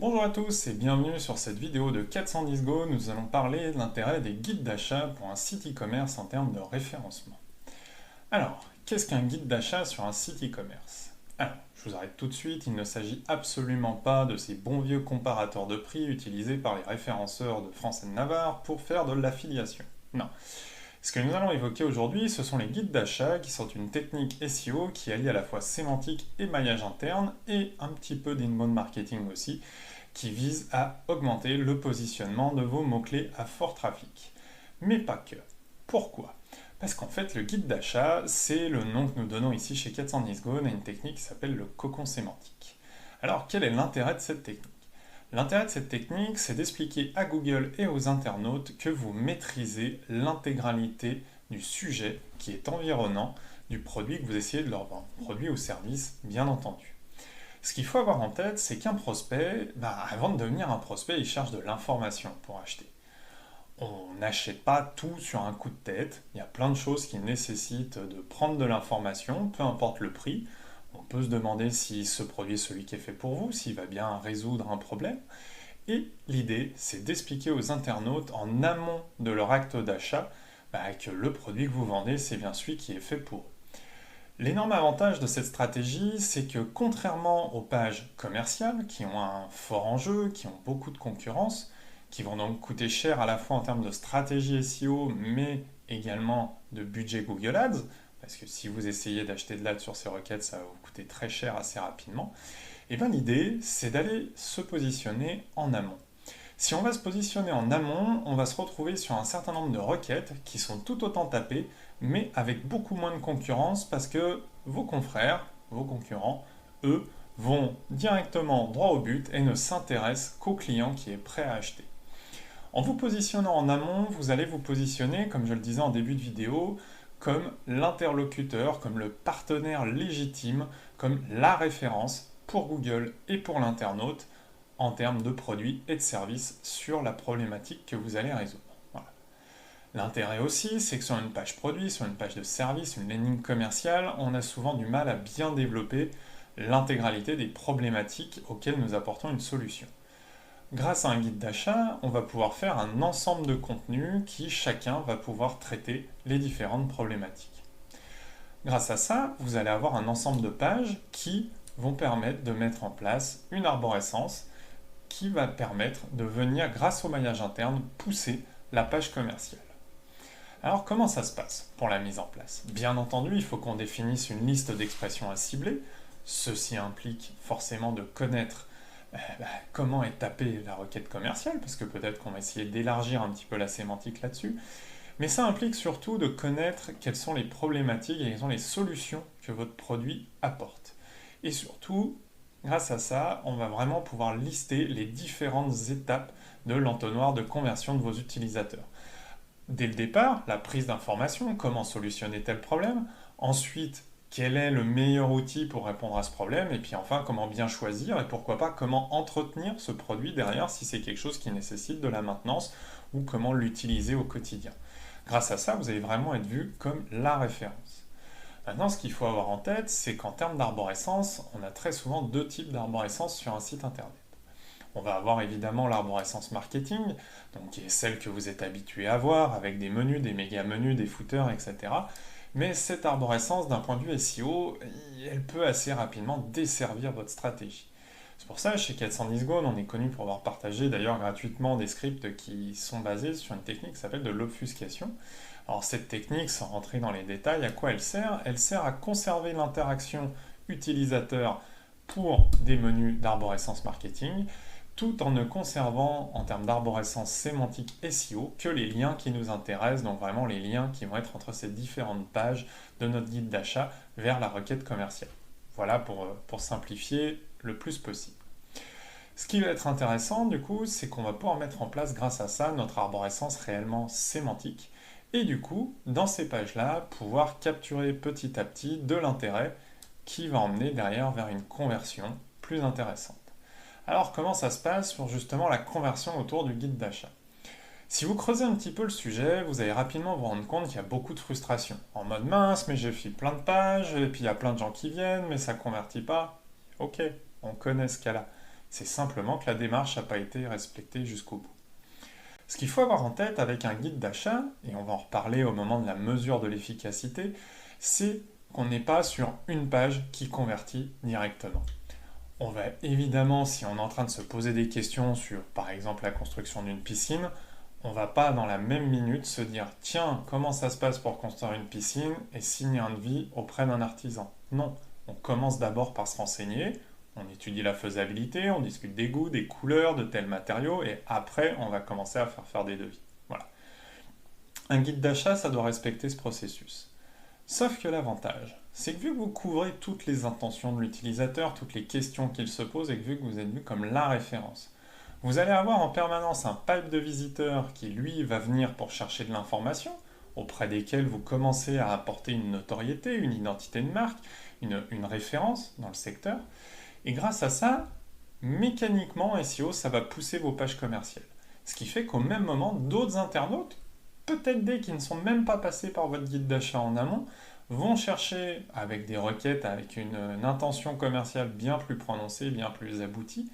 Bonjour à tous et bienvenue sur cette vidéo de 410 Go. Nous allons parler de l'intérêt des guides d'achat pour un site e-commerce en termes de référencement. Alors, qu'est-ce qu'un guide d'achat sur un site e-commerce? Alors, je vous arrête tout de suite, il ne s'agit absolument pas de ces bons vieux comparateurs de prix utilisés par les référenceurs de France et de Navarre pour faire de l'affiliation. Non. Ce que nous allons évoquer aujourd'hui, ce sont les guides d'achat qui sont une technique SEO qui allie à la fois sémantique et maillage interne et un petit peu d'inbound marketing aussi, qui vise à augmenter le positionnement de vos mots-clés à fort trafic. Mais pas que. Pourquoi? Parce qu'en fait, le guide d'achat, c'est le nom que nous donnons ici chez 410 Go à une technique qui s'appelle le cocon sémantique. Alors, quel est l'intérêt de cette technique? L'intérêt de cette technique, c'est d'expliquer à Google et aux internautes que vous maîtrisez l'intégralité du sujet qui est environnant du produit que vous essayez de leur vendre, produit ou service, bien entendu. Ce qu'il faut avoir en tête, c'est qu'un prospect, avant de devenir un prospect, il cherche de l'information pour acheter. On n'achète pas tout sur un coup de tête. Il y a plein de choses qui nécessitent de prendre de l'information, peu importe le prix. On peut se demander si ce produit est celui qui est fait pour vous, s'il va bien résoudre un problème. Et l'idée, c'est d'expliquer aux internautes en amont de leur acte d'achat que le produit que vous vendez, c'est bien celui qui est fait pour eux. L'énorme avantage de cette stratégie, c'est que contrairement aux pages commerciales, qui ont un fort enjeu, qui ont beaucoup de concurrence, qui vont donc coûter cher à la fois en termes de stratégie SEO, mais également de budget Google Ads, parce que si vous essayez d'acheter de l'ad sur ces requêtes, ça va vous coûter très cher assez rapidement, et bien l'idée, c'est d'aller se positionner en amont. Si on va se positionner en amont, on va se retrouver sur un certain nombre de requêtes qui sont tout autant tapées, mais avec beaucoup moins de concurrence parce que vos confrères, vos concurrents, eux, vont directement droit au but et ne s'intéressent qu'au client qui est prêt à acheter. En vous positionnant en amont, vous allez vous positionner, comme je le disais en début de vidéo, comme l'interlocuteur, comme le partenaire légitime, comme la référence pour Google et pour l'internaute en termes de produits et de services sur la problématique que vous allez résoudre. Voilà. L'intérêt aussi, c'est que sur une page produit, sur une page de service, une landing commerciale, on a souvent du mal à bien développer l'intégralité des problématiques auxquelles nous apportons une solution. Grâce à un guide d'achat, on va pouvoir faire un ensemble de contenus qui chacun va pouvoir traiter les différentes problématiques. Grâce à ça, vous allez avoir un ensemble de pages qui vont permettre de mettre en place une arborescence qui va permettre de venir, grâce au maillage interne, pousser la page commerciale. Alors comment ça se passe pour la mise en place? Bien entendu, il faut qu'on définisse une liste d'expressions à cibler. Ceci implique forcément de connaître comment est tapée la requête commerciale, parce que peut-être qu'on va essayer d'élargir un petit peu la sémantique là-dessus. Mais ça implique surtout de connaître quelles sont les problématiques et quelles sont les solutions que votre produit apporte. Et surtout, grâce à ça, on va vraiment pouvoir lister les différentes étapes de l'entonnoir de conversion de vos utilisateurs. Dès le départ, la prise d'information, comment solutionner tel problème. Ensuite, quel est le meilleur outil pour répondre à ce problème. Et puis enfin, comment bien choisir et pourquoi pas comment entretenir ce produit derrière si c'est quelque chose qui nécessite de la maintenance ou comment l'utiliser au quotidien. Grâce à ça, vous allez vraiment être vu comme la référence. Maintenant, ce qu'il faut avoir en tête, c'est qu'en termes d'arborescence, on a très souvent deux types d'arborescence sur un site internet. On va avoir évidemment l'arborescence marketing, donc qui est celle que vous êtes habitué à voir, avec des menus, des méga menus, des footers, etc. Mais cette arborescence, d'un point de vue SEO, elle peut assez rapidement desservir votre stratégie. C'est pour ça, chez 410 Go, on est connu pour avoir partagé d'ailleurs gratuitement des scripts qui sont basés sur une technique qui s'appelle de l'obfuscation. Alors cette technique, sans rentrer dans les détails, à quoi elle sert? Elle sert à conserver l'interaction utilisateur pour des menus d'arborescence marketing, tout en ne conservant en termes d'arborescence sémantique SEO que les liens qui nous intéressent, donc vraiment les liens qui vont être entre ces différentes pages de notre guide d'achat vers la requête commerciale. Voilà pour simplifier le plus possible. Ce qui va être intéressant du coup, c'est qu'on va pouvoir mettre en place grâce à ça notre arborescence réellement sémantique et du coup, dans ces pages-là, pouvoir capturer petit à petit de l'intérêt qui va emmener derrière vers une conversion plus intéressante. Alors comment ça se passe sur justement la conversion autour du guide d'achat? Si vous creusez un petit peu le sujet, vous allez rapidement vous rendre compte qu'il y a beaucoup de frustration. En mode mince, mais j'ai fait plein de pages, et puis il y a plein de gens qui viennent, mais ça ne convertit pas. Ok, on connaît ce cas-là. c'est simplement que la démarche n'a pas été respectée jusqu'au bout. Ce qu'il faut avoir en tête avec un guide d'achat, et on va en reparler au moment de la mesure de l'efficacité, c'est qu'on n'est pas sur une page qui convertit directement. On va évidemment, si on est en train de se poser des questions sur par exemple la construction d'une piscine, on ne va pas dans la même minute se dire tiens, comment ça se passe pour construire une piscine et signer un devis auprès d'un artisan. Non, on commence d'abord par se renseigner, on étudie la faisabilité, on discute des goûts, des couleurs, de tels matériaux et après on va commencer à faire des devis. Voilà. Un guide d'achat, ça doit respecter ce processus. Sauf que l'avantage, c'est que vu que vous couvrez toutes les intentions de l'utilisateur, toutes les questions qu'il se pose et que vu que vous êtes vu comme la référence, vous allez avoir en permanence un pipe de visiteurs qui, lui, va venir pour chercher de l'information, auprès desquels vous commencez à apporter une notoriété, une identité de marque, une référence dans le secteur. Et grâce à ça, mécaniquement, SEO, ça va pousser vos pages commerciales. Ce qui fait qu'au même moment, d'autres internautes, peut-être des qui ne sont même pas passés par votre guide d'achat en amont, vont chercher avec des requêtes, avec une intention commerciale bien plus prononcée, bien plus aboutie,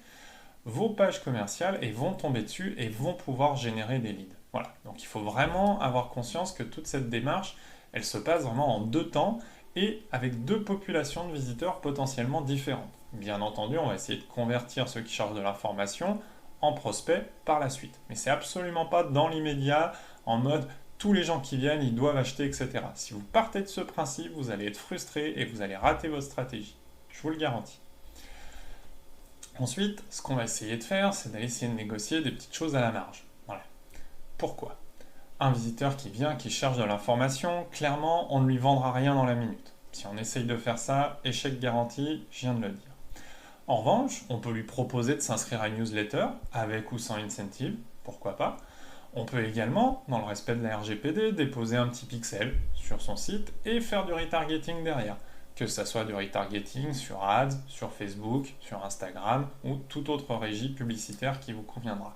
vos pages commerciales et vont tomber dessus et vont pouvoir générer des leads. Voilà. Donc il faut vraiment avoir conscience que toute cette démarche, elle se passe vraiment en deux temps et avec deux populations de visiteurs potentiellement différentes. Bien entendu, on va essayer de convertir ceux qui cherchent de l'information en prospects par la suite. Mais c'est absolument pas dans l'immédiat, en mode tous les gens qui viennent, ils doivent acheter, etc. Si vous partez de ce principe, vous allez être frustré et vous allez rater votre stratégie. Je vous le garantis. Ensuite, ce qu'on va essayer de faire, c'est d'aller essayer de négocier des petites choses à la marge. Voilà. Pourquoi ? Un visiteur qui vient, qui cherche de l'information, clairement, on ne lui vendra rien dans la minute. Si on essaye de faire ça, échec garanti, je viens de le dire. En revanche, on peut lui proposer de s'inscrire à une newsletter, avec ou sans incentive, pourquoi pas. On peut également, dans le respect de la RGPD, déposer un petit pixel sur son site et faire du retargeting derrière. Que ce soit du retargeting sur Ads, sur Facebook, sur Instagram ou toute autre régie publicitaire qui vous conviendra.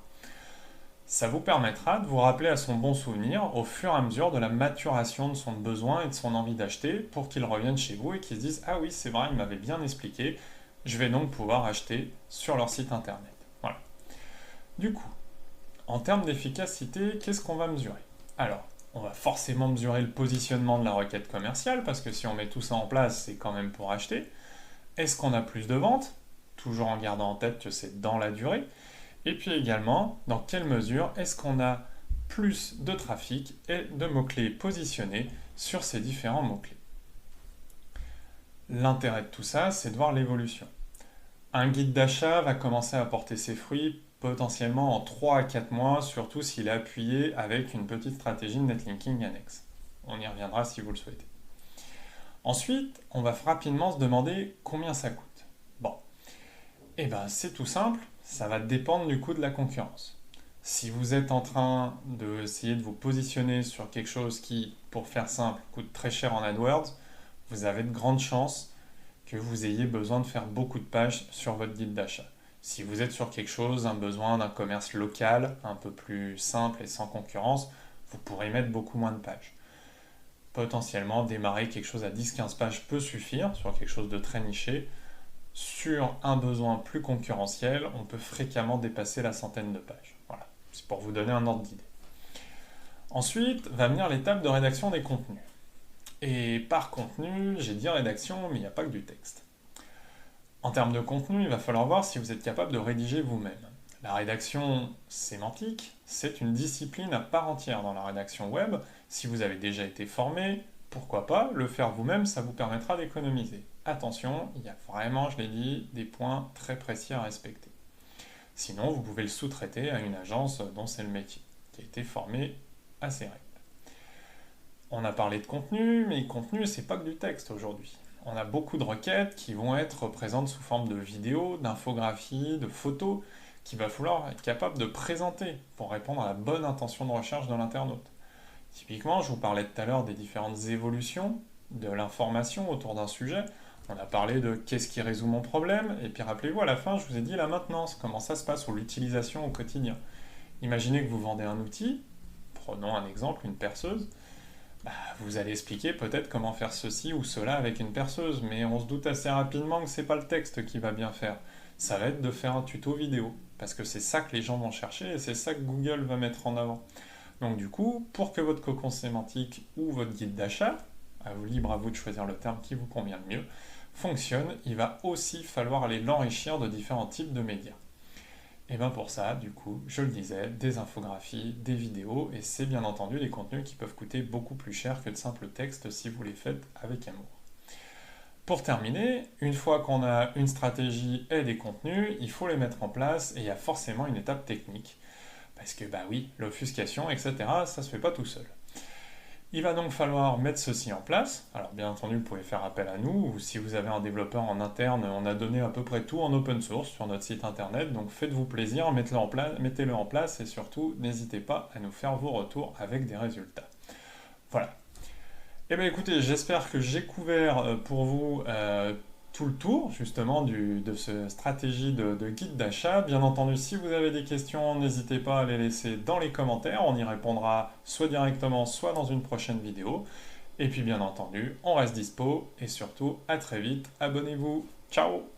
Ça vous permettra de vous rappeler à son bon souvenir au fur et à mesure de la maturation de son besoin et de son envie d'acheter pour qu'il revienne chez vous et qu'il se dise « Ah oui, c'est vrai, il m'avait bien expliqué, je vais donc pouvoir acheter sur leur site internet. » Voilà. Du coup, en termes d'efficacité, qu'est-ce qu'on va mesurer ? Alors, on va forcément mesurer le positionnement de la requête commerciale, parce que si on met tout ça en place, c'est quand même pour acheter. Est-ce qu'on a plus de ventes ? Toujours en gardant en tête que c'est dans la durée. Et puis également, dans quelle mesure est-ce qu'on a plus de trafic et de mots-clés positionnés sur ces différents mots-clés ? L'intérêt de tout ça, c'est de voir l'évolution. Un guide d'achat va commencer à porter ses fruits potentiellement en 3 à 4 mois, surtout s'il est appuyé avec une petite stratégie de netlinking annexe. On y reviendra si vous le souhaitez. Ensuite, on va rapidement se demander combien ça coûte. Bon, et bien c'est tout simple, ça va dépendre du coût de la concurrence. Si vous êtes en train d'essayer de vous positionner sur quelque chose qui, pour faire simple, coûte très cher en AdWords, vous avez de grandes chances que vous ayez besoin de faire beaucoup de pages sur votre guide d'achat. Si vous êtes sur quelque chose, un besoin d'un commerce local, un peu plus simple et sans concurrence, vous pourrez mettre beaucoup moins de pages. Potentiellement, démarrer quelque chose à 10-15 pages peut suffire sur quelque chose de très niché. Sur un besoin plus concurrentiel, on peut fréquemment dépasser la centaine de pages. Voilà, c'est pour vous donner un ordre d'idée. Ensuite, va venir l'étape de rédaction des contenus. Et par contenu, j'ai dit rédaction, mais il n'y a pas que du texte. En termes de contenu, il va falloir voir si vous êtes capable de rédiger vous-même. La rédaction sémantique, c'est une discipline à part entière dans la rédaction web. Si vous avez déjà été formé, pourquoi pas, le faire vous-même, ça vous permettra d'économiser. Attention, il y a vraiment, je l'ai dit, des points très précis à respecter. Sinon, vous pouvez le sous-traiter à une agence dont c'est le métier, qui a été formée à ces règles. On a parlé de contenu, mais le contenu, c'est pas que du texte aujourd'hui. On a beaucoup de requêtes qui vont être présentes sous forme de vidéos, d'infographies, de photos, qu'il va falloir être capable de présenter pour répondre à la bonne intention de recherche de l'internaute. Typiquement, je vous parlais tout à l'heure des différentes évolutions de l'information autour d'un sujet. On a parlé de qu'est-ce qui résout mon problème, et puis rappelez-vous, à la fin, je vous ai dit la maintenance, comment ça se passe ou l'utilisation au quotidien. Imaginez que vous vendez un outil, prenons un exemple, une perceuse, vous allez expliquer peut-être comment faire ceci ou cela avec une perceuse, mais on se doute assez rapidement que ce n'est pas le texte qui va bien faire. ça va être de faire un tuto vidéo, parce que c'est ça que les gens vont chercher et c'est ça que Google va mettre en avant. Donc du coup, pour que votre cocon sémantique ou votre guide d'achat, libre à vous de choisir le terme qui vous convient le mieux, fonctionne, il va aussi falloir aller l'enrichir de différents types de médias. Et bien pour ça, du coup, je le disais, des infographies, des vidéos, et c'est bien entendu des contenus qui peuvent coûter beaucoup plus cher que de simples textes si vous les faites avec amour. Pour terminer, une fois qu'on a une stratégie et des contenus, il faut les mettre en place et il y a forcément une étape technique. Parce que bah oui, l'obfuscation, etc., ça se fait pas tout seul. Il va donc falloir mettre ceci en place. Alors bien entendu, vous pouvez faire appel à nous, ou si vous avez un développeur en interne, on a donné à peu près tout en open source sur notre site internet, donc faites-vous plaisir, mettez-le en place et surtout, n'hésitez pas à nous faire vos retours avec des résultats. Voilà. Eh bien écoutez, j'espère que j'ai couvert pour vous tout le tour justement de cette stratégie de guide d'achat. Bien entendu, si vous avez des questions, n'hésitez pas à les laisser dans les commentaires. On y répondra soit directement, soit dans une prochaine vidéo. Et puis bien entendu, on reste dispo et surtout à très vite. Abonnez-vous. Ciao!